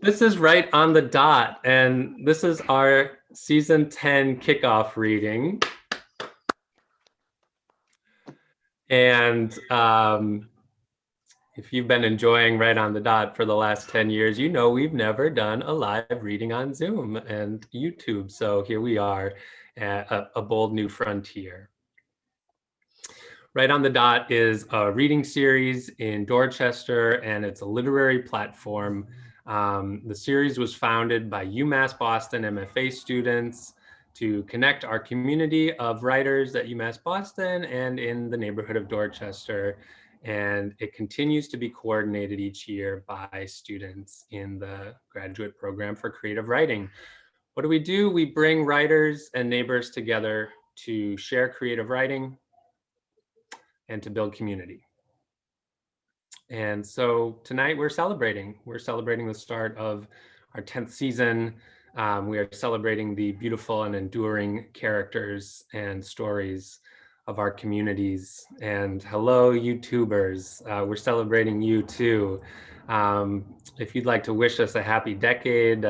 This is Right on the Dot, and this is our season 10 kickoff reading. And if you've been enjoying Right on the Dot for the last 10 years, you know we've never done a live reading on Zoom and YouTube. So here we are at a bold new frontier. Right on the Dot is a reading series in Dorchester, and it's a literary platform. The series was founded by UMass Boston MFA students to connect our community of writers at UMass Boston and in the neighborhood of Dorchester. And it continues to be coordinated each year by students in the graduate program for creative writing. What do? We bring writers and neighbors together to share creative writing and to build community. And so tonight we're celebrating the start of our 10th season. We are celebrating the beautiful and enduring characters and stories of our communities. And hello, YouTubers. We're celebrating you too. If you'd like to wish us a happy decade,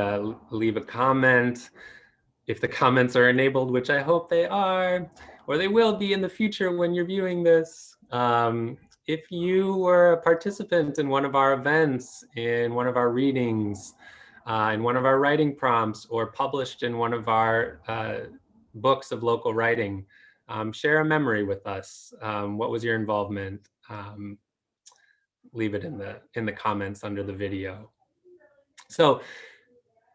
leave a comment. If the comments are enabled, which I hope they are, or they will be in the future when you're viewing this. If you were a participant in one of our events, in one of our readings, in one of our writing prompts, or published in one of our books of local writing, share a memory with us. What was your involvement? Leave it in the comments under the video. So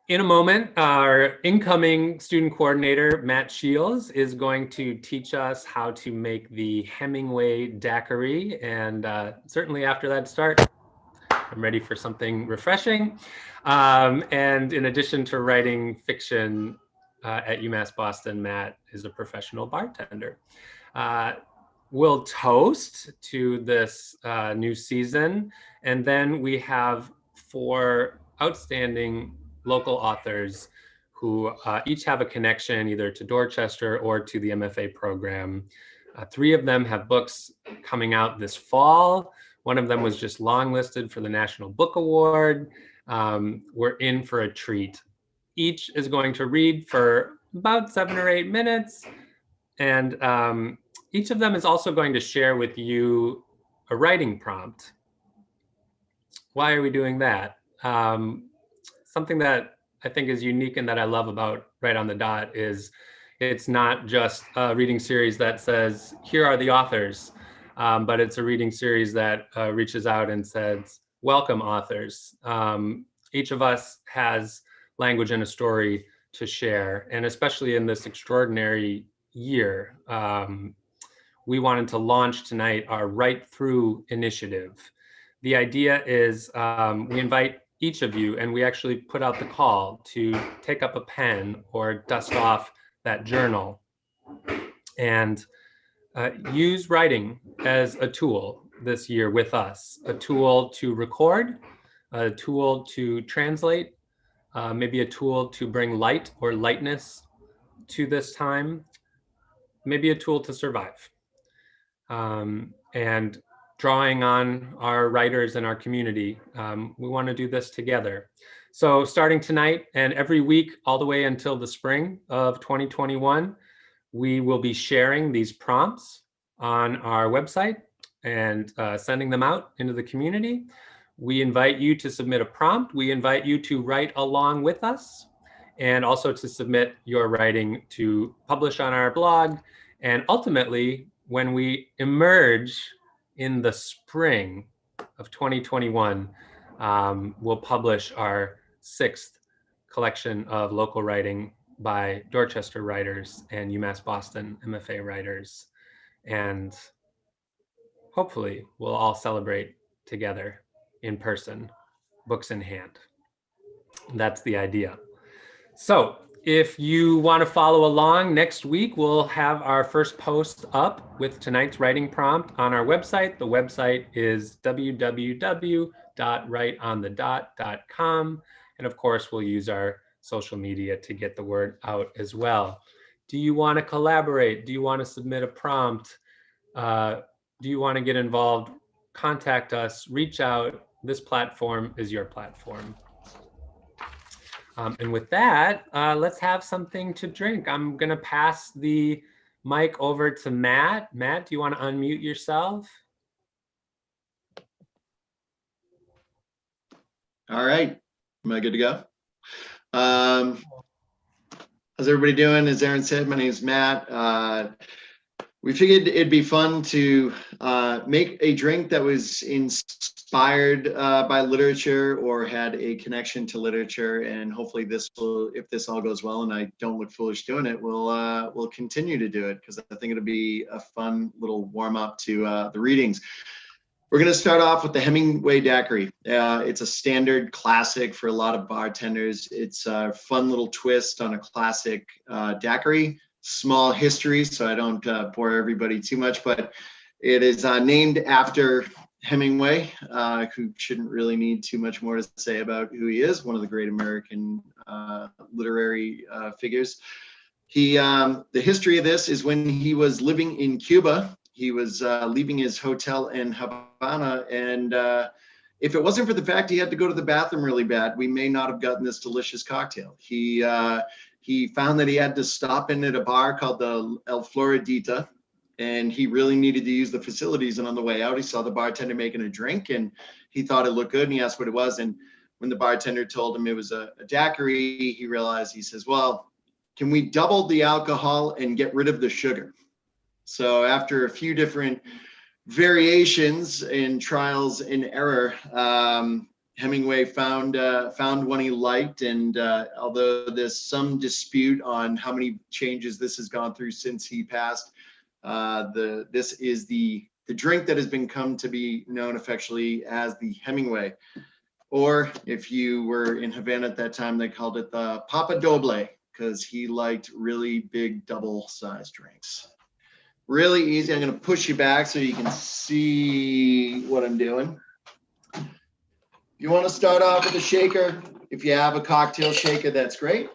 in a moment, our incoming student coordinator, Matt Shields, is going to teach us how to make the Hemingway daiquiri. And certainly after that start, I'm ready for something refreshing. And in addition to writing fiction at UMass Boston, Matt is a professional bartender. We'll toast to this new season. And then we have 4 outstanding local authors who each have a connection either to Dorchester or to the MFA program. 3 of them have books coming out this fall. One of them was just longlisted for the National Book Award. We're in for a treat. Each is going to read for about 7 or 8 minutes. And each of them is also going to share with you a writing prompt. Why are we doing that? Something that I think is unique and that I love about Right on the Dot is it's not just a reading series that says, here are the authors, but it's a reading series that reaches out and says, welcome authors. Each of us has language and a story to share. And especially in this extraordinary year, we wanted to launch tonight our Write Through initiative. The idea is we invite each of you, and we actually put out the call to take up a pen or dust off that journal and use writing as a tool this year with us, a tool to record, a tool to translate, maybe a tool to bring light or lightness to this time, maybe a tool to survive. And drawing on our writers and our community, we want to do this together. So starting tonight and every week all the way until the spring of 2021, we will be sharing these prompts on our website and sending them out into the community. We invite you to submit a prompt. We invite you to write along with us and also to submit your writing to publish on our blog. And ultimately, when we emerge in the spring of 2021, we'll publish our 6th collection of local writing by Dorchester writers and UMass Boston MFA writers. And hopefully we'll all celebrate together in person, books in hand. That's the idea. So if you want to follow along, next week we'll have our first post up with tonight's writing prompt on our website. The website is www.writeonthedot.com. And of course, we'll use our social media to get the word out as well. Do you want to collaborate? Do you want to submit a prompt? Do you want to get involved? Contact us, reach out. This platform is your platform. And with that, let's have something to drink. I'm going to pass the mic over to Matt. Matt, do you want to unmute yourself? All right. Am I good to go? How's everybody doing? As Aaron said, my name is Matt. We figured it'd be fun to make a drink that was inspired by literature or had a connection to literature, and hopefully this will, if this all goes well and I don't look foolish doing it, we'll continue to do it, because I think it'll be a fun little warm up to the readings. We're going to start off with the Hemingway Daiquiri. It's a standard classic for a lot of bartenders. It's a fun little twist on a classic daiquiri. Small history, so I don't bore everybody too much, but it is named after Hemingway, who shouldn't really need too much more to say about who he is, one of the great American literary figures. The history of this is when he was living in Cuba. He was leaving his hotel in Havana, and if it wasn't for the fact he had to go to the bathroom really bad, we may not have gotten this delicious cocktail. He found that he had to stop in at a bar called the El Floridita, and he really needed to use the facilities. And on the way out, he saw the bartender making a drink, and he thought it looked good, and he asked what it was. And when the bartender told him it was a daiquiri, he realized, he says, well, can we double the alcohol and get rid of the sugar? So after a few different variations and trials and error, Hemingway found one he liked, and although there's some dispute on how many changes this has gone through since he passed, this is the drink that has been come to be known affectionately as the Hemingway, or if you were in Havana at that time, they called it the Papa Doble, because he liked really big double-sized drinks. Really easy. I'm going to push you back so you can see what I'm doing. You want to start off with a shaker. If you have a cocktail shaker, that's great.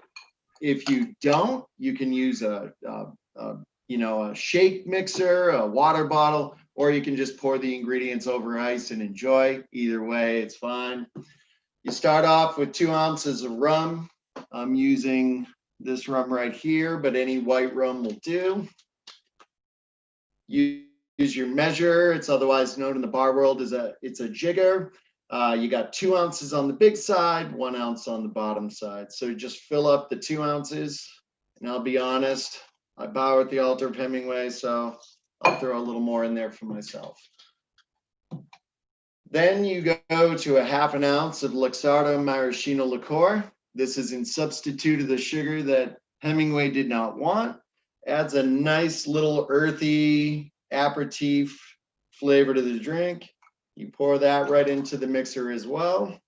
If you don't, you can use a shake mixer, a water bottle, or you can just pour the ingredients over ice and enjoy. Either way, it's fine. You start off with 2 ounces of rum. I'm using this rum right here, but any white rum will do. You use your measure. It's otherwise known in the bar world as it's a jigger. You got 2 ounces on the big side, 1 ounce on the bottom side. So just fill up the 2 ounces. And I'll be honest, I bow at the altar of Hemingway, so I'll throw a little more in there for myself. Then you go to a 1/2 ounce of Luxardo Maraschino liqueur. This is in substitute of the sugar that Hemingway did not want. Adds a nice little earthy aperitif flavor to the drink. You pour that right into the mixer as well.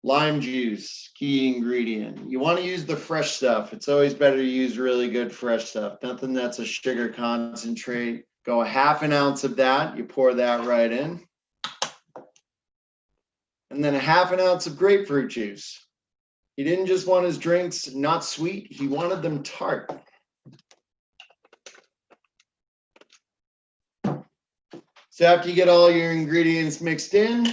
Lime juice, key ingredient. You want to use the fresh stuff. It's always better to use really good fresh stuff. Nothing that's a sugar concentrate. Go a 1/2 ounce of that. You pour that right in. And then a 1/2 ounce of grapefruit juice. He didn't just want his drinks not sweet, he wanted them tart. So after you get all your ingredients mixed in,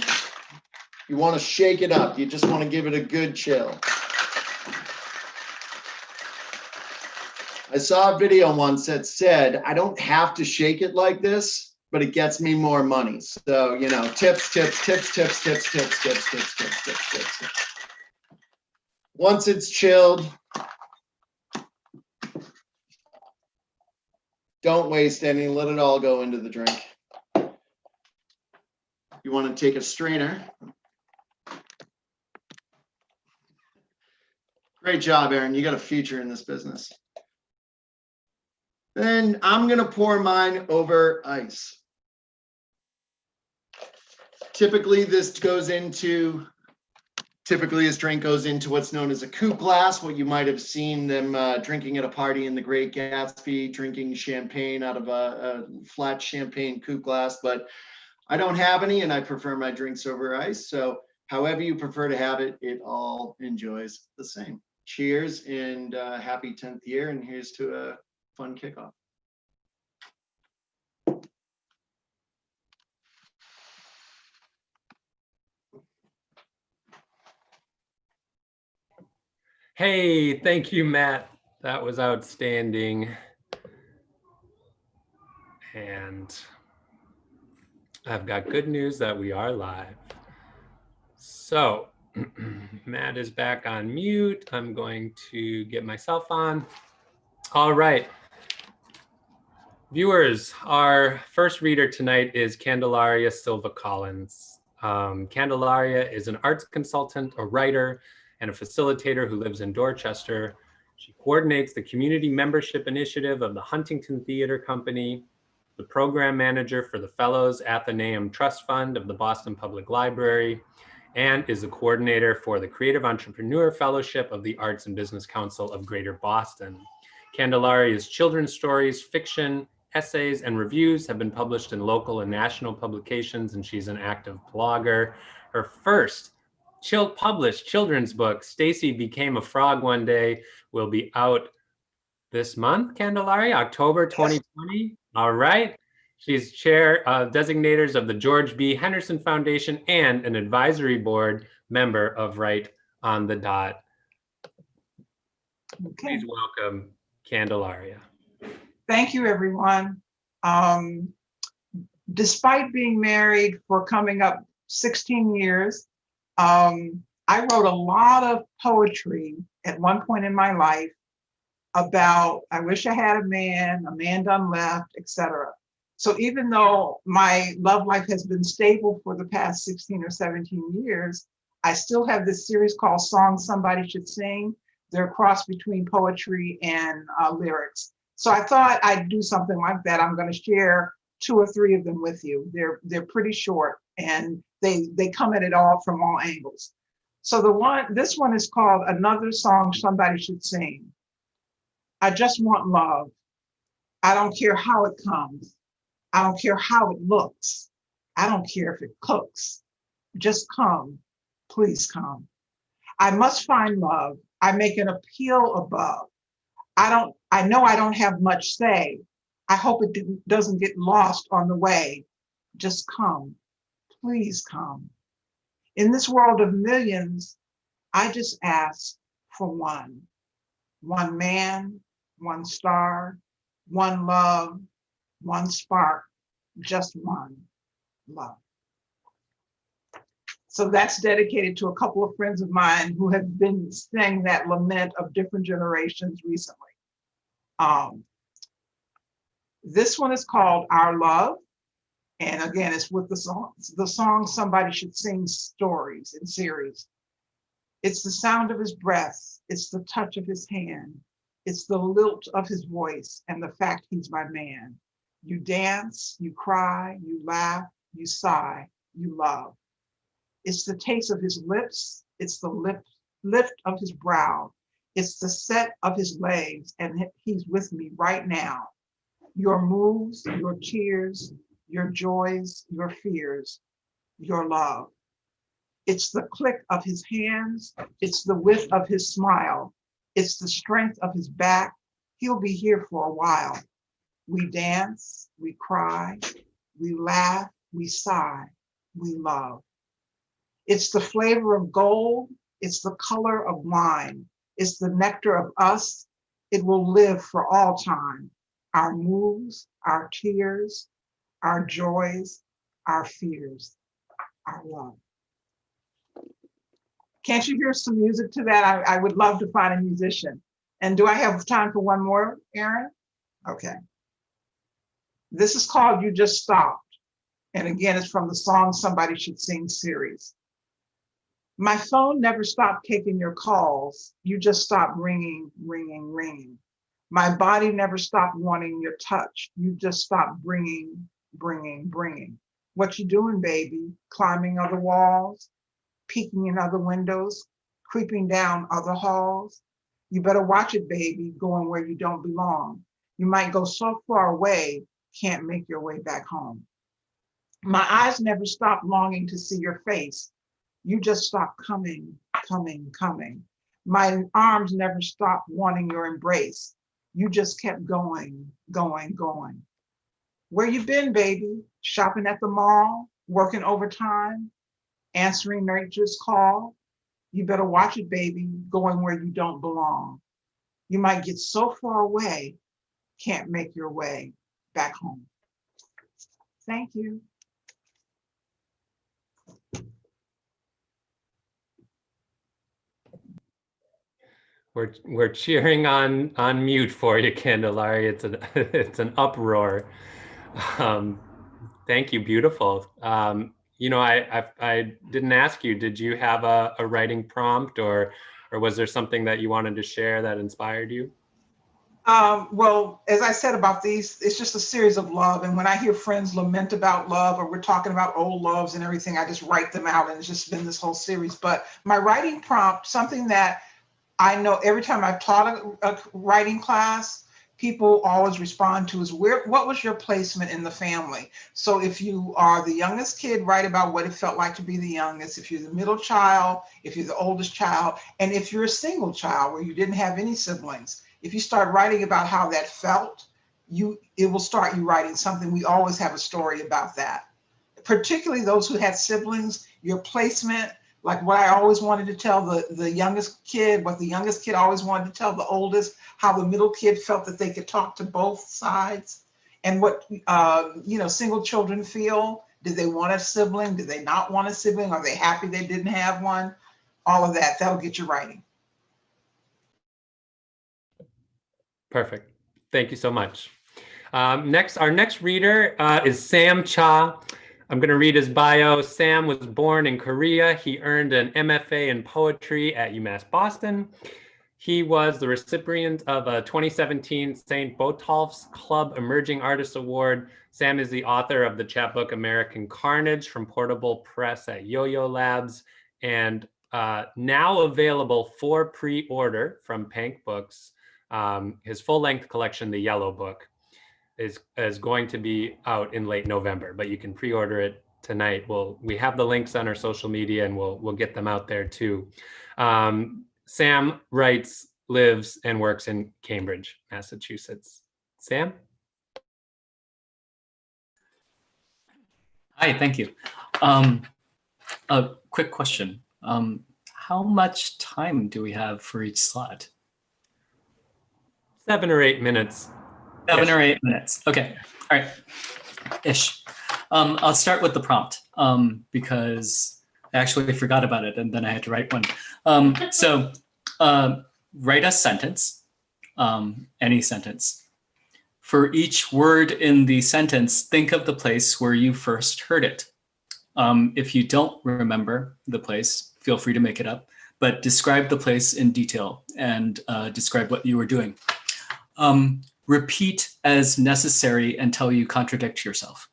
you want to shake it up. You just want to give it a good chill. I saw a video once that said, I don't have to shake it like this, but it gets me more money. So, tips. Once it's chilled, don't waste any, let it all go into the drink. You want to take a strainer. Great job, Aaron. You got a future in this business. Then I'm going to pour mine over ice. Typically, this drink goes into what's known as a coupe glass, what you might have seen them drinking at a party in The Great Gatsby, drinking champagne out of a flat champagne coupe glass. But I don't have any, and I prefer my drinks over ice. So however you prefer to have it, it all enjoys the same. Cheers and happy 10th year. And here's to a fun kickoff. Hey, thank you, Matt. That was outstanding. And I've got good news that we are live. So Matt is back on mute. I'm going to get myself on. All right. Viewers, our first reader tonight is Candelaria Silva Collins. Candelaria is an arts consultant, a writer, and a facilitator who lives in Dorchester. She coordinates the community membership initiative of the Huntington Theater Company, the program manager for the Fellows Athenaeum Trust Fund of the Boston Public Library, and is the coordinator for the Creative Entrepreneur Fellowship of the Arts and Business Council of Greater Boston. Candelaria's children's stories, fiction, essays, and reviews have been published in local and national publications, and she's an active blogger. Her first published children's book, Stacy Became a Frog One Day, will be out this month, Candelaria, October 2020. All right. She's chair designators of the George B. Henderson Foundation and an advisory board member of Right on the Dot. Okay. Please welcome Candelaria. Thank you, everyone. Despite being married for coming up 16 years, I wrote a lot of poetry at one point in my life about, I wish I had a man done left, etc. So even though my love life has been stable for the past 16 or 17 years, I still have this series called Songs Somebody Should Sing. They're a cross between poetry and lyrics. So I thought I'd do something like that. I'm going to share 2 or 3 of them with you. They're pretty short and they come at it all from all angles. So this one is called Another Song Somebody Should Sing. I just want love. I don't care how it comes. I don't care how it looks. I don't care if it cooks. Just come, please come. I must find love. I make an appeal above. I know I don't have much say. I hope it doesn't get lost on the way. Just come, please come. In this world of millions, I just ask for one. One man, one star, one love, one spark, just one love. So that's dedicated to a couple of friends of mine who have been saying that lament of different generations recently. This one is called Our Love. And again, it's with the song Somebody Should Sing stories in series. It's the sound of his breath. It's the touch of his hand. It's the lilt of his voice and the fact he's my man. You dance, you cry, you laugh, you sigh, you love. It's the taste of his lips. It's the lift of his brow. It's the set of his legs, and he's with me right now. Your moves, your tears, your joys, your fears, your love. It's the click of his hands. It's the width of his smile. It's the strength of his back. He'll be here for a while. We dance, we cry, we laugh, we sigh, we love. It's the flavor of gold. It's the color of wine. It's the nectar of us. It will live for all time. Our moves, our tears, our joys, our fears, our love. Can't you hear some music to that? I would love to find a musician. And do I have time for one more, Aaron? Okay. This is called You Just Stopped. And again, it's from the Song Somebody Should Sing series. My phone never stopped taking your calls. You just stopped ringing, ringing, ringing. My body never stopped wanting your touch. You just stopped bringing, bringing, bringing. What you doing, baby? Climbing other walls, peeking in other windows, creeping down other halls. You better watch it, baby, going where you don't belong. You might go so far away, can't make your way back home. My eyes never stopped longing to see your face. You just stopped coming, coming, coming. My arms never stopped wanting your embrace. You just kept going, going, going. Where you been, baby? Shopping at the mall, working overtime, answering nature's call. You better watch it, baby, going where you don't belong. You might get so far away, can't make your way back home. Thank you. We're cheering on mute for you, Candelari. It's an uproar. Thank you, beautiful. You know, I didn't ask you. Did you have a writing prompt, or was there something that you wanted to share that inspired you? Well, as I said about these, it's just a series of love. And when I hear friends lament about love, or we're talking about old loves and everything, I just write them out, and it's just been this whole series. But my writing prompt, something that I know every time I've taught a writing class, people always respond to is what was your placement in the family? So if you are the youngest kid, write about what it felt like to be the youngest. If you're the middle child, if you're the oldest child, and if you're a single child where you didn't have any siblings, if you start writing about how that felt, it will start you writing something. We always have a story about that. Particularly those who had siblings, your placement, like what I always wanted to tell the youngest kid, what the youngest kid always wanted to tell the oldest, how the middle kid felt that they could talk to both sides, and what single children feel. Did they want a sibling? Did they not want a sibling? Are they happy they didn't have one? All of that, that'll get you writing. Perfect. Thank you so much. Our next reader is Sam Cha. I'm going to read his bio. Sam was born in Korea. He earned an MFA in poetry at UMass Boston. He was the recipient of a 2017 St. Botolph's Club Emerging Artist Award. Sam is the author of the chapbook American Carnage from Portable Press at Yo-Yo Labs, and now available for pre-order from Pank Books. His full-length collection, The Yellow Book, is going to be out in late November, but you can pre-order it tonight. We have the links on our social media, and we'll get them out there too. Sam writes, lives, and works in Cambridge, Massachusetts. Sam? Hi, thank you. A quick question. How much time do we have for each slot? 7 or 8 minutes. 7 or 8 minutes. Okay. All right. Ish. I'll start with the prompt because I actually forgot about it and then I had to write one. So write a sentence, any sentence. For each word in the sentence, think of the place where you first heard it. If you don't remember the place, feel free to make it up, but describe the place in detail and describe what you were doing. Repeat as necessary until you contradict yourself.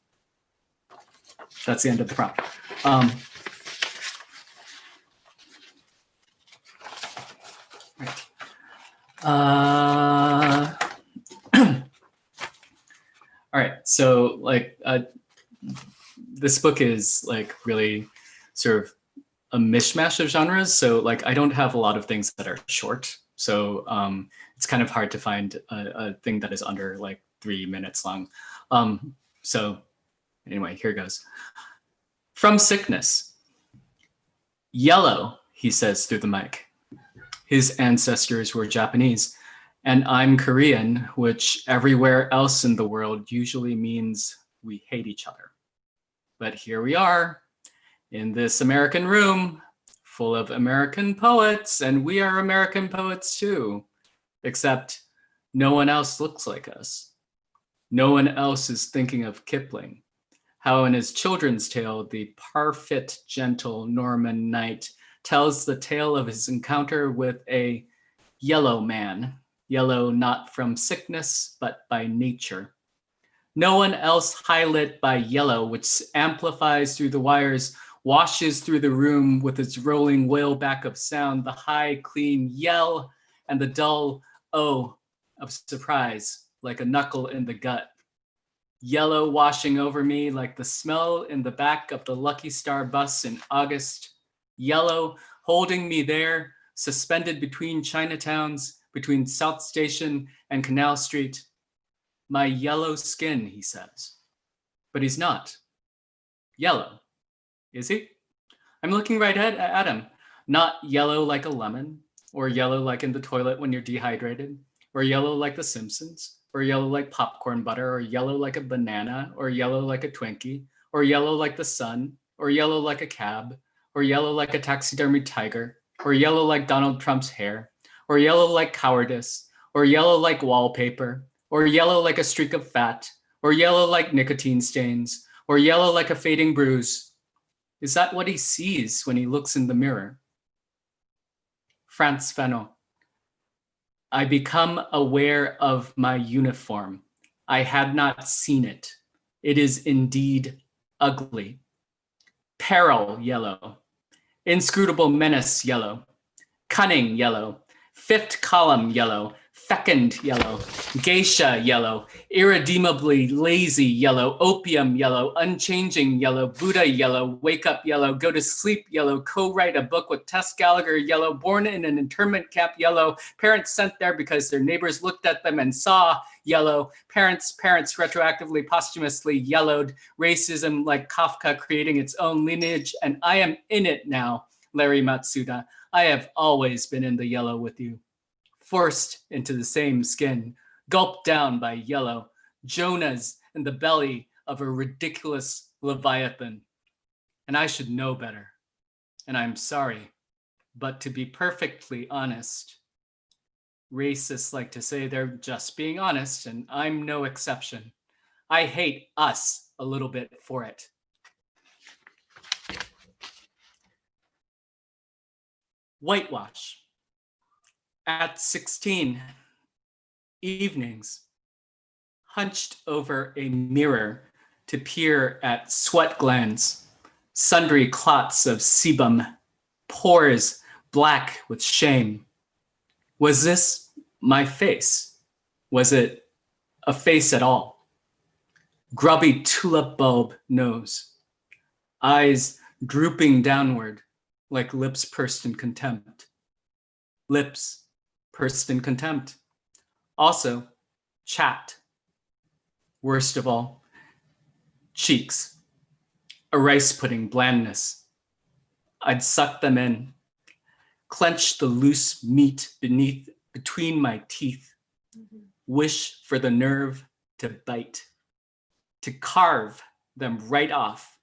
That's the end of the prompt. All right, so this book is really sort of a mishmash of genres. So I don't have a lot of things that are short. So it's kind of hard to find a thing that is under 3 minutes long. So anyway, here goes. From sickness. Yellow, he says through the mic. His ancestors were Japanese, and I'm Korean, which everywhere else in the world usually means we hate each other. But here we are in this American room full of American poets, and we are American poets too, except no one else looks like us. No one else is thinking of Kipling, how in his children's tale, the parfit, gentle Norman knight tells the tale of his encounter with a yellow man, yellow not from sickness, but by nature. No one else highlit by yellow, which amplifies through the wires, washes through the room with its rolling whaleback of sound, the high, clean yell and the dull oh of surprise, like a knuckle in the gut. Yellow washing over me like the smell in the back of the Lucky Star bus in August. Yellow holding me there, suspended between Chinatowns, between South Station and Canal Street. My yellow skin, he says. But he's not yellow, is he? I'm looking right at him. Not yellow like a lemon, or yellow like in the toilet when you're dehydrated, or yellow like The Simpsons, or yellow like popcorn butter, or yellow like a banana, or yellow like a Twinkie, or yellow like the sun, or yellow like a cab, or yellow like a taxidermied tiger, or yellow like Donald Trump's hair, or yellow like cowardice, or yellow like wallpaper, or yellow like a streak of fat, or yellow like nicotine stains, or yellow like a fading bruise. Is that what he sees when he looks in the mirror? Frantz Fanon. I become aware of my uniform. I had not seen it. It is indeed ugly. Peril, yellow. Inscrutable menace, yellow. Cunning, yellow. Fifth column, yellow. Fecund, yellow. Geisha, yellow. Irredeemably lazy, yellow. Opium, yellow. Unchanging, yellow. Buddha, yellow. Wake up, yellow. Go to sleep, yellow. Co-write a book with Tess Gallagher, yellow. Born in an internment camp, yellow. Parents sent there because their neighbors looked at them and saw, yellow. Parents retroactively, posthumously yellowed. Racism like Kafka creating its own lineage, and I am in it now, Larry Matsuda. I have always been in the yellow with you. Forced into the same skin, gulped down by yellow, Jonahs in the belly of a ridiculous Leviathan. And I should know better. And I'm sorry, but to be perfectly honest, racists like to say they're just being honest, and I'm no exception. I hate us a little bit for it. Whitewash. At 16, evenings, hunched over a mirror to peer at sweat glands, sundry clots of sebum, pores black with shame. Was this my face? Was it a face at all? Grubby tulip bulb nose, eyes drooping downward like lips pursed in contempt. Lips pursed in contempt. Also, chat. Worst of all, cheeks. A rice pudding blandness. I'd suck them in, clench the loose meat between my teeth, wish for the nerve to bite, to carve them right off,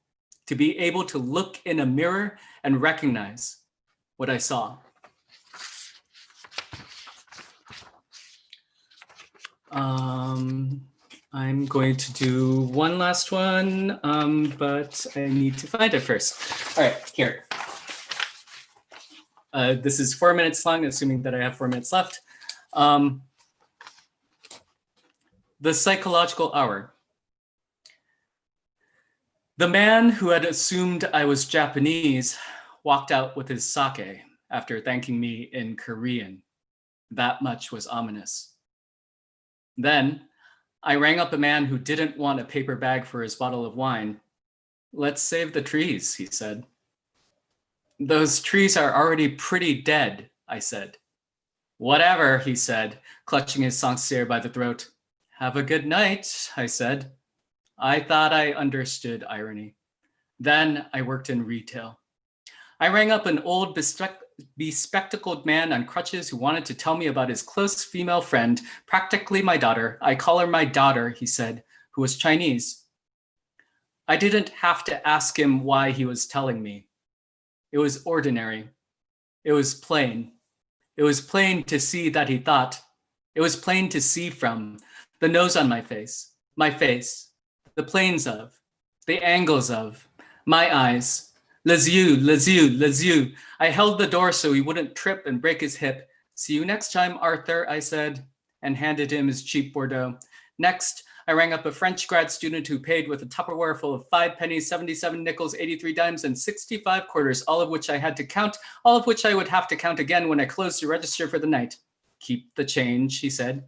to be able to look in a mirror and recognize what I saw. I'm going to do one last one, but I need to find it first. All right, here. This is 4 minutes long, assuming that I have 4 minutes left. The psychological hour. The man who had assumed I was Japanese walked out with his sake after thanking me in Korean. That much was ominous. Then I rang up a man who didn't want a paper bag for his bottle of wine. Let's save the trees, he said. Those trees are already pretty dead, I said. Whatever, he said, clutching his Sancerre by the throat. Have a good night, I said. I thought I understood irony. Then I worked in retail. I rang up an old bespectacled man on crutches who wanted to tell me about his close female friend, practically my daughter. I call her my daughter, he said, who was Chinese. I didn't have to ask him why he was telling me. It was ordinary. It was plain. It was plain to see that he thought. It was plain to see from the nose on my face, the planes of, the angles of, my eyes, les yeux. I held the door so he wouldn't trip and break his hip. See you next time, Arthur, I said, and handed him his cheap Bordeaux. Next, I rang up a French grad student who paid with a Tupperware full of 5 pennies, 77 nickels, 83 dimes, and 65 quarters, all of which I had to count, all of which I would have to count again when I closed the register for the night. Keep the change, he said.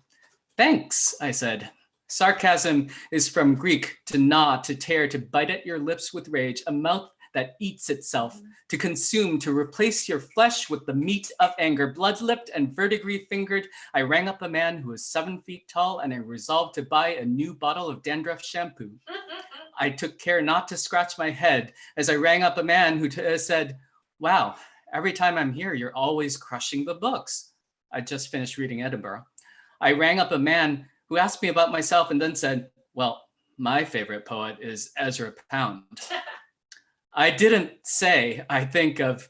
Thanks, I said. Sarcasm is from Greek, to gnaw, to tear, to bite at your lips with rage, a mouth that eats itself, to consume, to replace your flesh with the meat of anger. Blood-lipped and verdigris-fingered, I rang up a man who was 7 feet tall, and I resolved to buy a new bottle of dandruff shampoo. I took care not to scratch my head as I rang up a man who said, wow, Every time I'm here, you're always crushing the books. I just finished reading Edinburgh. I rang up a man who asked me about myself and then said, well, my favorite poet is Ezra Pound. I didn't say I think of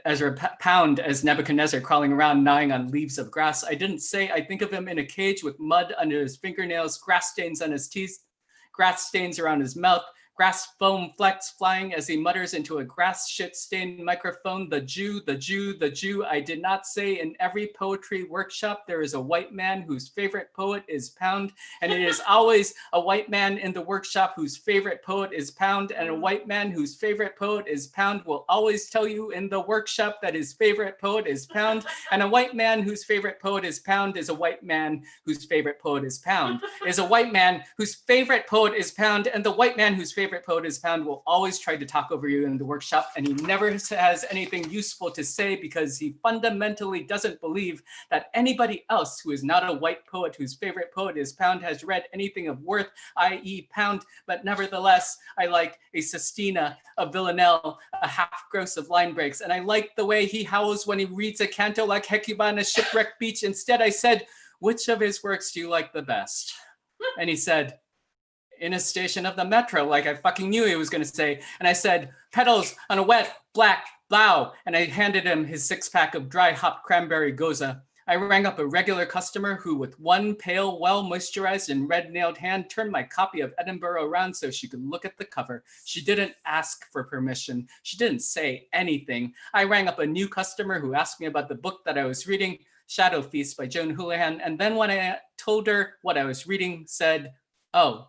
Ezra Pound as Nebuchadnezzar crawling around gnawing on leaves of grass. I didn't say I think of him in a cage with mud under his fingernails, grass stains on his teeth, grass stains around his mouth, grass foam flecks flying as he mutters into a grass shit stained microphone, the Jew, the Jew, the Jew. I did not say in every poetry workshop there is a white man whose favorite poet is Pound, and it is always a white man in the workshop whose favorite poet is Pound, and a white man whose favorite poet is Pound will always tell you in the workshop that his favorite poet is Pound, and a white man whose favorite poet is Pound is a white man whose favorite poet is Pound, is a white man whose favorite poet is Pound, and the white man whose favorite poet is Pound will always try to talk over you in the workshop, and he never has anything useful to say because he fundamentally doesn't believe that anybody else who is not a white poet whose favorite poet is Pound has read anything of worth, i.e. Pound. But nevertheless, I like a Sestina, a Villanelle, a half gross of line breaks, and I like the way he howls when he reads a canto like Hecuba on a shipwrecked beach. Instead, I said, which of his works do you like the best? And he said, in a station of the metro, like I fucking knew he was going to say. And I said, petals on a wet black plow. And I handed him his 6-pack of dry hopped cranberry goza. I rang up a regular customer who, with one pale, well moisturized and red nailed hand, turned my copy of Edinburgh around so she could look at the cover. She didn't ask for permission. She didn't say anything. I rang up a new customer who asked me about the book that I was reading, Shadow Feast by Joan Houlihan. And then when I told her what I was reading, said, oh,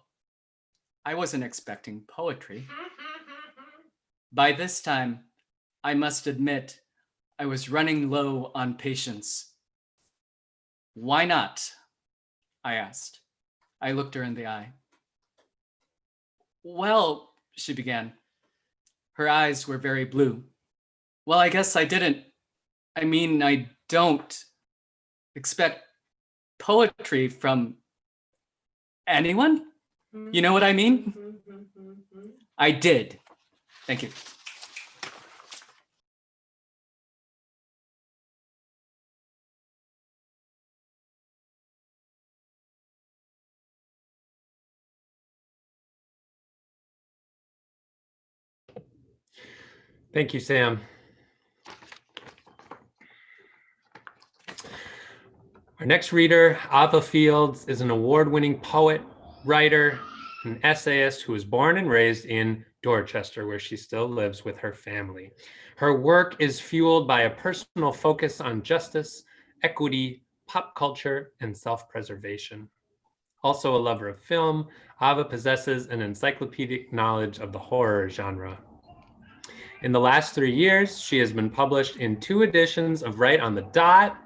I wasn't expecting poetry. By this time, I must admit, I was running low on patience. Why not? I asked. I looked her in the eye. Well, she began. Her eyes were very blue. Well, I guess I don't expect poetry from anyone. You know what I mean? I did. Thank you. Thank you, Sam. Our next reader, Ava Fields, is an award-winning poet, writer, and essayist who was born and raised in Dorchester, where she still lives with her family. Her work is fueled by a personal focus on justice, equity, pop culture, and self-preservation. Also a lover of film, Ava possesses an encyclopedic knowledge of the horror genre. In the last 3 years, she has been published in 2 editions of Right on the Dot,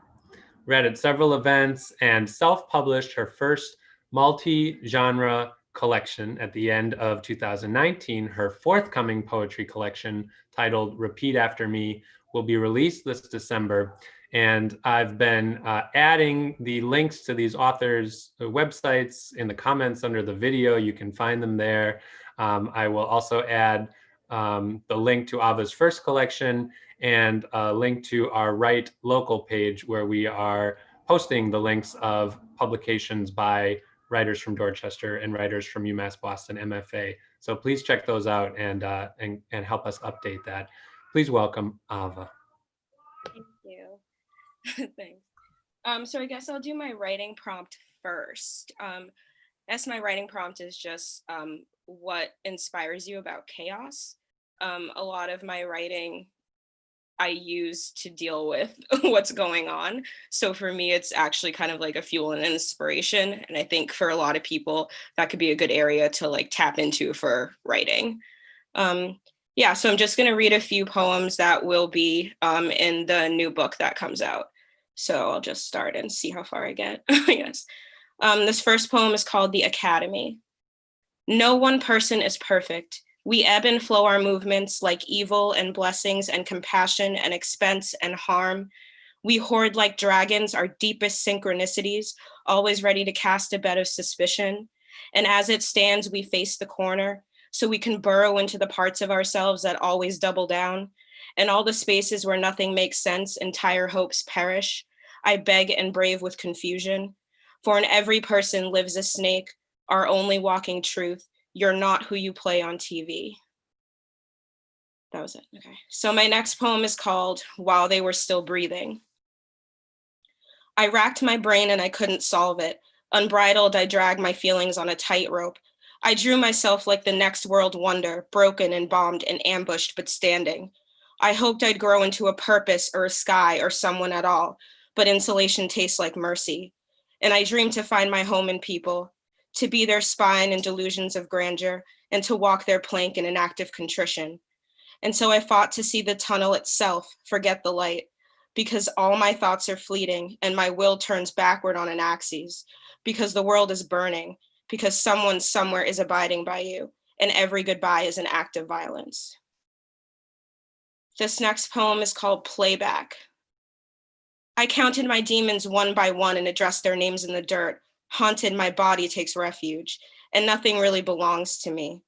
read at several events, and self-published her first multi-genre collection at the end of 2019. Her forthcoming poetry collection, titled Repeat After Me, will be released this December. And I've been adding the links to these authors' websites in the comments under the video. You can find them there. I will also add the link to Ava's first collection and a link to our Write Local page, where we are posting the links of publications by writers from Dorchester and writers from UMass Boston MFA. So please check those out and help us update that. Please welcome Ava. Thank you. Thanks. So I guess I'll do my writing prompt first. As my writing prompt is just what inspires you about chaos. A lot of my writing I use to deal with what's going on. So for me, it's actually kind of like a fuel and inspiration. And I think for a lot of people, that could be a good area to like tap into for writing. Yeah, so I'm just gonna read a few poems that will be in the new book that comes out. So I'll just start and see how far I get, I guess. This first poem is called The Academy. No one person is perfect. We ebb and flow our movements like evil and blessings and compassion and expense and harm. We hoard like dragons our deepest synchronicities, always ready to cast a bed of suspicion. And as it stands, we face the corner so we can burrow into the parts of ourselves that always double down. In all the spaces where nothing makes sense, entire hopes perish. I beg and brave with confusion. For in every person lives a snake, our only walking truth. You're not who you play on TV. That was it. Okay. So my next poem is called While They Were Still Breathing. I racked my brain and I couldn't solve it. Unbridled, I dragged my feelings on a tightrope. I drew myself like the next world wonder, broken and bombed and ambushed, but standing. I hoped I'd grow into a purpose or a sky or someone at all, but insulation tastes like mercy. And I dreamed to find my home in people, to be their spine in delusions of grandeur, and to walk their plank in an act of contrition. And so I fought to see the tunnel itself, forget the light, because all my thoughts are fleeting and my will turns backward on an axis, because the world is burning, because someone somewhere is abiding by you, and every goodbye is an act of violence. This next poem is called Playback. I counted my demons one by one and addressed their names in the dirt. Haunted, my body takes refuge, and nothing really belongs to me.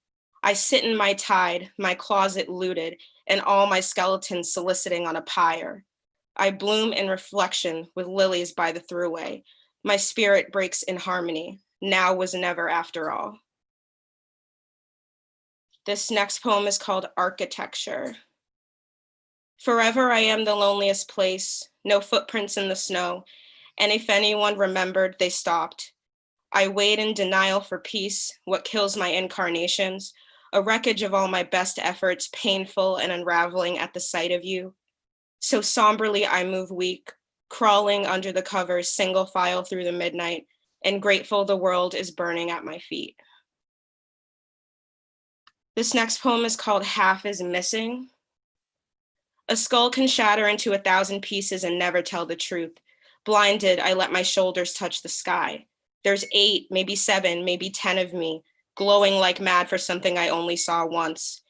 I sit in my tide, my closet looted, and all my skeletons soliciting on a pyre. I bloom in reflection with lilies by the throughway. My spirit breaks in harmony. Now was never after all. This next poem is called Architecture. Forever I am the loneliest place, no footprints in the snow, and if anyone remembered, they stopped. I wait in denial for peace, what kills my incarnations, a wreckage of all my best efforts, painful and unraveling at the sight of you. So somberly I move weak, crawling under the covers, single file through the midnight, and grateful the world is burning at my feet. This next poem is called Half is Missing. A skull can shatter into 1,000 pieces and never tell the truth. Blinded, I let my shoulders touch the sky. There's 8, maybe 7, maybe 10 of me, glowing like mad for something I only saw once.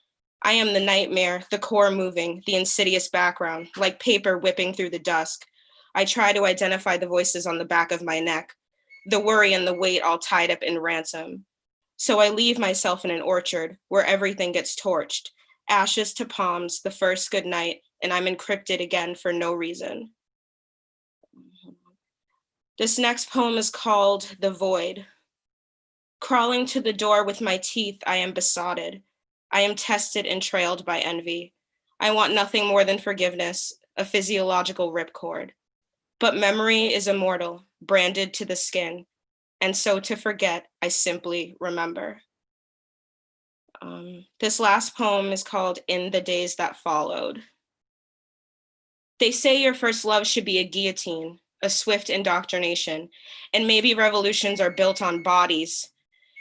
I am the nightmare, the core moving, the insidious background, like paper whipping through the dusk. I try to identify the voices on the back of my neck, the worry and the weight all tied up in ransom. So I leave myself in an orchard where everything gets torched, ashes to palms, the first good night, and I'm encrypted again for no reason. This next poem is called The Void. Crawling to the door with my teeth, I am besotted. I am tested and trailed by envy. I want nothing more than forgiveness, a physiological ripcord. But memory is immortal, branded to the skin. And so to forget, I simply remember. This last poem is called In the Days That Followed. They say your first love should be a guillotine, a swift indoctrination, and maybe revolutions are built on bodies.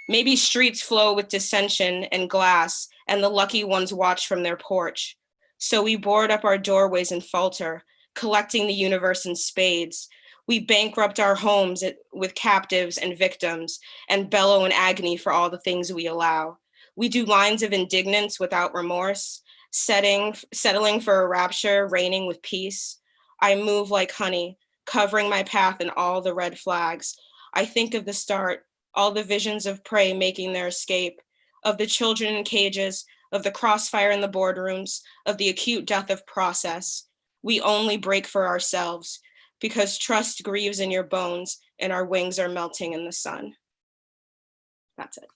Maybe streets flow with dissension and glass, and the lucky ones watch from their porch. So we board up our doorways and falter, collecting the universe in spades. We bankrupt our homes with captives and victims, and bellow in agony for all the things we allow. We do lines of indignance without remorse, settling for a rapture, reigning with peace. I move like honey, covering my path in all the red flags. I think of the start, all the visions of prey making their escape, of the children in cages, of the crossfire in the boardrooms, of the acute death of process. We only break for ourselves because trust grieves in your bones and our wings are melting in the sun. That's it.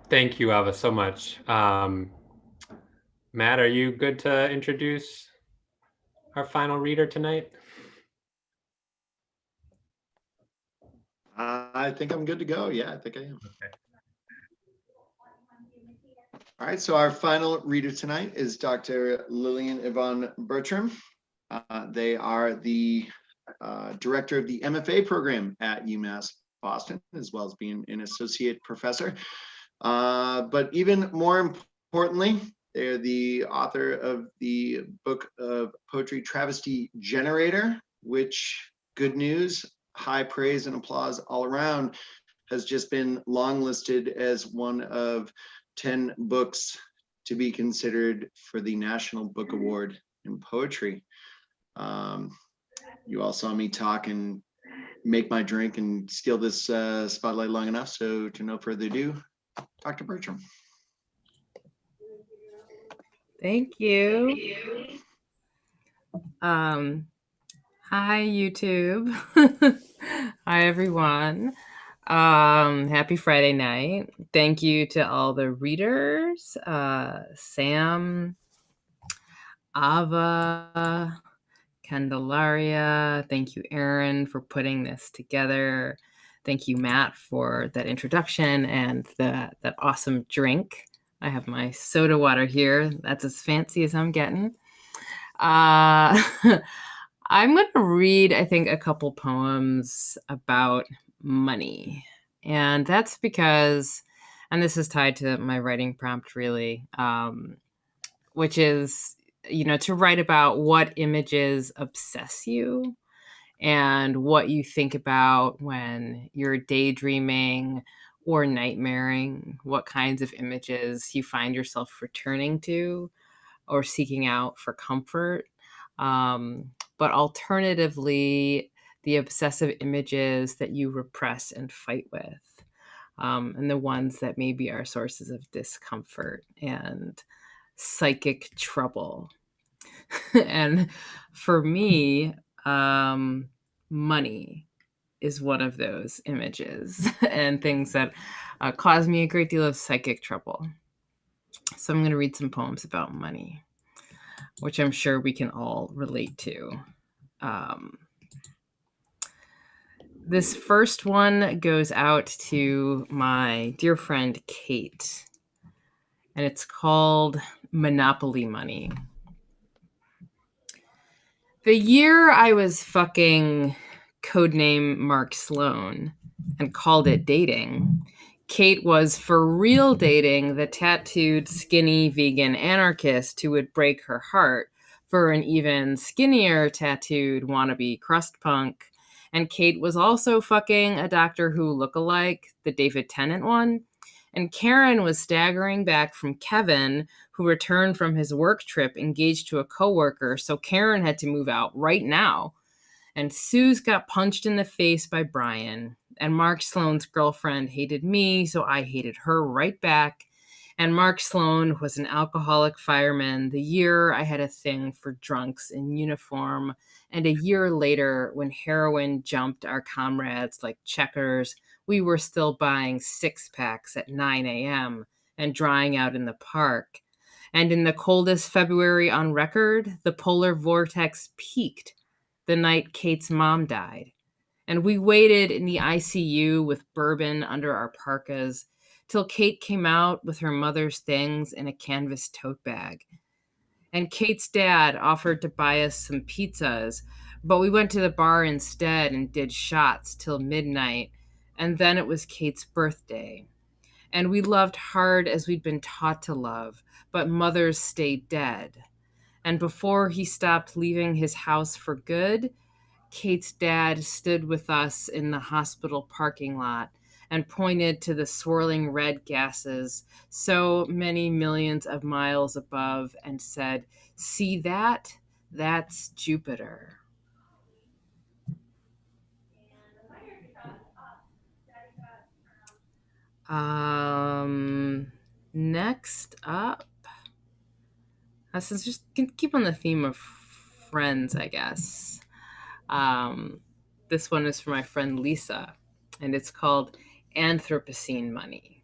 Thank you, Ava, so much. Matt, are you good to introduce our final reader tonight? I think I'm good to go. Yeah, I think I am. Okay. All right, so our final reader tonight is Dr. Lillian Yvonne Bertram. They are the director of the MFA program at UMass Boston, as well as being an associate professor. But even more importantly, they're the author of the book of poetry Travesty Generator, which, good news, high praise and applause all around, has just been longlisted as one of 10 books to be considered for the National Book Award in Poetry. you all saw me talk and make my drink and steal this spotlight long enough. So to no further ado, Dr. Bertram. Thank you. Hi, YouTube. Hi, everyone. Happy Friday night. Thank you to all the readers, Sam, Ava, Candelaria. Thank you, Aaron, for putting this together. Thank you, Matt, for that introduction and that awesome drink. I have my soda water here. That's as fancy as I'm getting. I'm going to read, I think, a couple poems about money. And that's because, and this is tied to my writing prompt really, which is, to write about what images obsess you and what you think about when you're daydreaming or nightmaring, what kinds of images you find yourself returning to or seeking out for comfort. But alternatively, the obsessive images that you repress and fight with, and the ones that maybe are sources of discomfort and psychic trouble. And for me, money is one of those images and things that cause me a great deal of psychic trouble. So I'm going to read some poems about money, which I'm sure we can all relate to. This first one goes out to my dear friend Kate, and it's called Monopoly Money. The year I was fucking codename Mark Sloan and called it dating, Kate was for real dating the tattooed, skinny, vegan anarchist who would break her heart for an even skinnier, tattooed, wannabe crust punk. And Kate was also fucking a Doctor Who lookalike, the David Tennant one. And Karen was staggering back from Kevin, who returned from his work trip engaged to a coworker, so Karen had to move out right now. And Suze got punched in the face by Brian. And Mark Sloan's girlfriend hated me, so I hated her right back. And Mark Sloan was an alcoholic fireman the year I had a thing for drunks in uniform. And a year later, when heroin jumped our comrades like checkers, we were still buying 6-packs at 9 a.m. and drying out in the park. And in the coldest February on record, the polar vortex peaked the night Kate's mom died. And we waited in the ICU with bourbon under our parkas till Kate came out with her mother's things in a canvas tote bag. And Kate's dad offered to buy us some pizzas, but we went to the bar instead and did shots till midnight. And then it was Kate's birthday. And we loved hard as we'd been taught to love, but mothers stayed dead. And before he stopped leaving his house for good, Kate's dad stood with us in the hospital parking lot and pointed to the swirling red gases so many millions of miles above and said, "See that? That's Jupiter." Next up, this is just keep on the theme of friends, I guess. This one is for my friend Lisa, and it's called Anthropocene Money.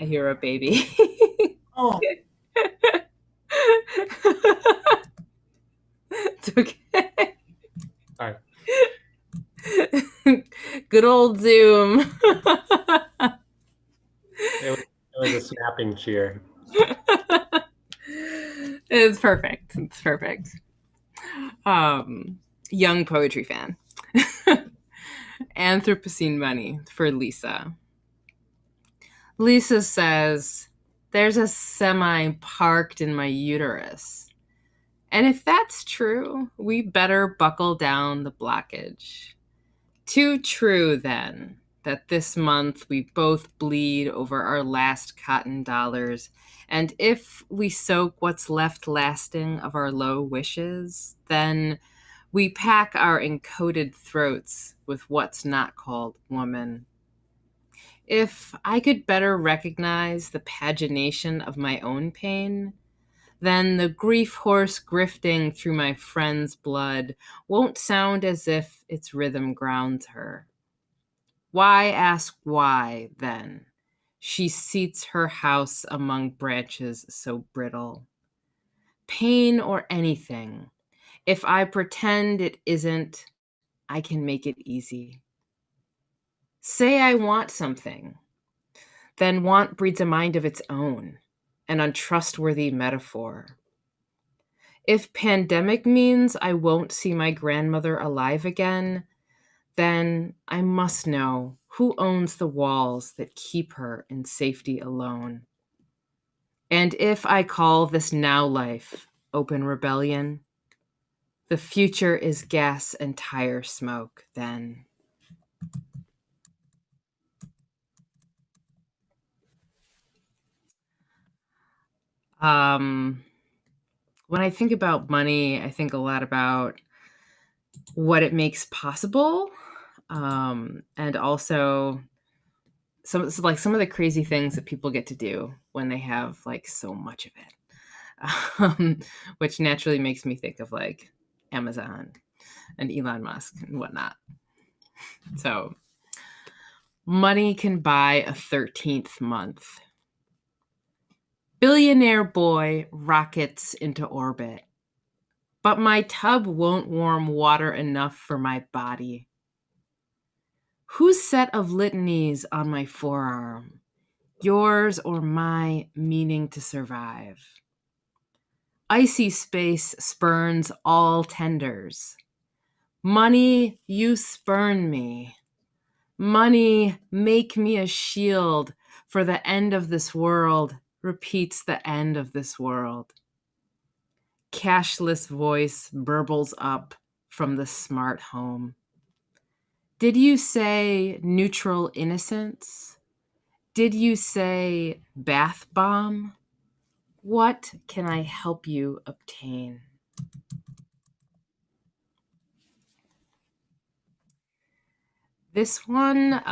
I hear a baby. Oh, It's okay. Sorry. Good old Zoom. It was a snapping cheer. It's perfect. It's perfect. Young poetry fan. Anthropocene Money for Lisa. Lisa says, "There's a semi parked in my uterus. And if that's true, we better buckle down the blockage. Too true, then. that this month we both bleed over our last cotton dollars. And if we soak what's left lasting of our low wishes, then we pack our encoded throats with what's not called woman. If I could better recognize the pagination of my own pain, then the grief horse grifting through my friend's blood won't sound as if its rhythm grounds her. Why ask why, then? She seats her house among branches so brittle. Pain or anything, if I pretend it isn't, I can make it easy. Say I want something, then want breeds a mind of its own, an untrustworthy metaphor. If pandemic means I won't see my grandmother alive again, then I must know who owns the walls that keep her in safety alone. And if I call this now life open rebellion, the future is gas and tire smoke then. When I think about money, I think a lot about what it makes possible, and also some of the crazy things that people get to do when they have like so much of it, which naturally makes me think of like Amazon and Elon Musk and whatnot. So money can buy a 13th month. Billionaire boy rockets into orbit, but my tub won't warm water enough for my body. Whose set of litanies on my forearm? Yours or my meaning to survive? Icy space spurns all tenders. Money, you spurn me. Money, make me a shield, for the end of this world repeats the end of this world. Cashless voice burbles up from the smart home. Did you say neutral innocence? Did you say bath bomb? What can I help you obtain? This one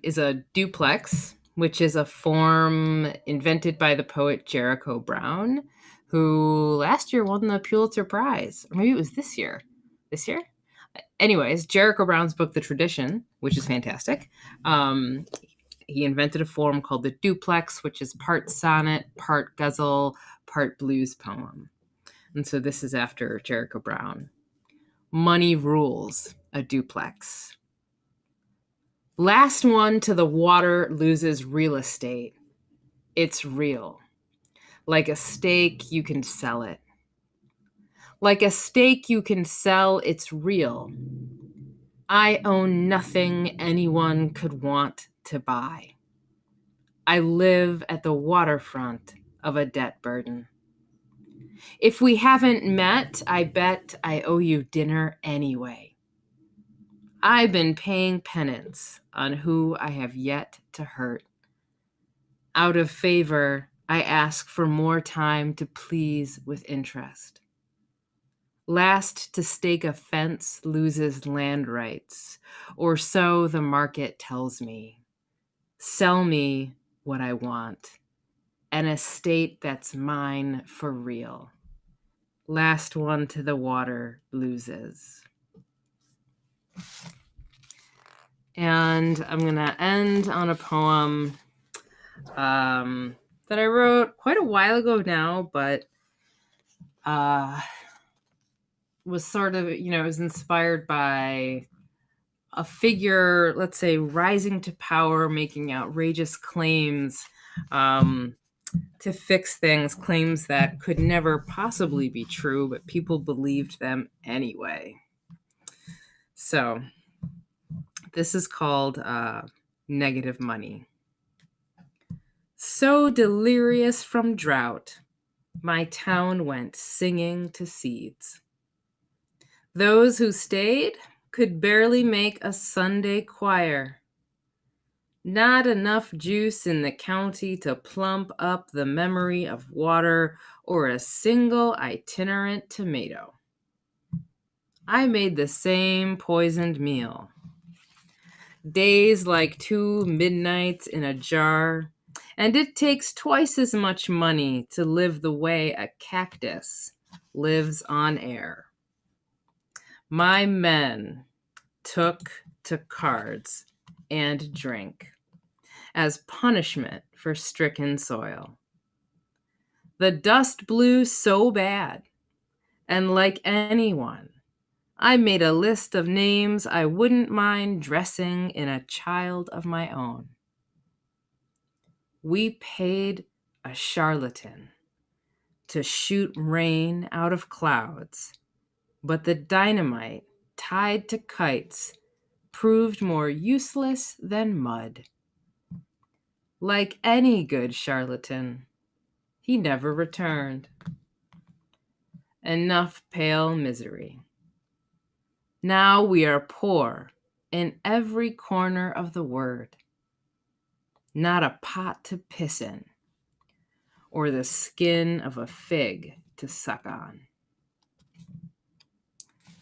is a duplex, which is a form invented by the poet Jericho Brown, who last year won the Pulitzer Prize. Or maybe it was this year. This year? Anyways, Jericho Brown's book, The Tradition, which is fantastic. He invented a form called the duplex, which is part sonnet, part ghazal, part blues poem. And so this is after Jericho Brown. Money rules a duplex. Last one to the water loses real estate. It's real. Like a steak, you can sell it. Like a steak you can sell, it's real. I own nothing anyone could want to buy. I live at the waterfront of a debt burden. If we haven't met, I bet I owe you dinner anyway. I've been paying penance on who I have yet to hurt. Out of favor, I ask for more time to please with interest. Last to stake a fence loses land rights, or so the market tells me. Sell me what I want, an estate that's mine for real. Last one to the water loses. And I'm going to end on a poem that I wrote quite a while ago now, but was sort of, it was inspired by a figure, let's say, rising to power, making outrageous claims to fix things, claims that could never possibly be true, but people believed them anyway. So this is called Negative Money. So delirious from drought, my town went singing to seeds. Those who stayed could barely make a Sunday choir. Not enough juice in the county to plump up the memory of water or a single itinerant tomato. I made the same poisoned meal. Days like 2 midnights in a jar, and it takes twice as much money to live the way a cactus lives on air. My men took to cards and drink as punishment for stricken soil. The dust blew so bad, and like anyone, I made a list of names I wouldn't mind dressing in a child of my own. We paid a charlatan to shoot rain out of clouds, but the dynamite tied to kites proved more useless than mud. Like any good charlatan, he never returned. Enough pale misery. Now we are poor in every corner of the word. Not a pot to piss in, or the skin of a fig to suck on.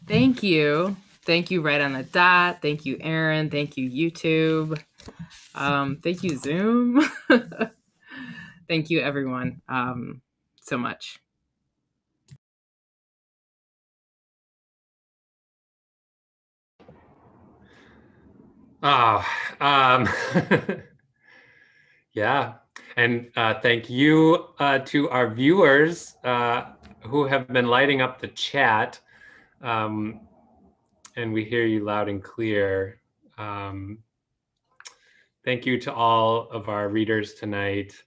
Thank you. Thank you, Right on the Dot. Thank you, Aaron. Thank you, YouTube. Thank you, Zoom. Thank you, everyone, so much. Oh, yeah. And thank you to our viewers who have been lighting up the chat. And we hear you loud and clear. Thank you to all of our readers tonight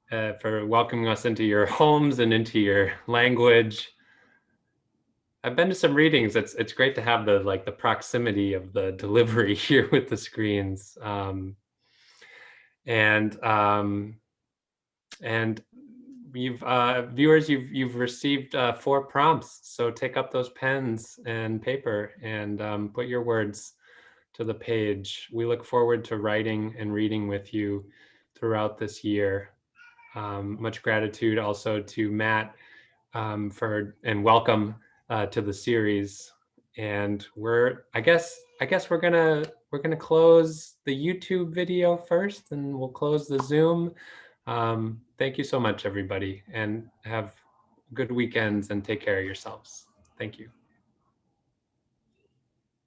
for welcoming us into your homes and into your language. I've been to some readings. It's great to have the proximity of the delivery here with the screens. And you've viewers, you've received 4 prompts. So take up those pens and paper and put your words to the page. We look forward to writing and reading with you throughout this year. Much gratitude also to Matt and welcome to the series. And I guess we're gonna close the YouTube video first, and we'll close the Zoom. Thank you so much, everybody, and have good weekends and take care of yourselves. Thank you.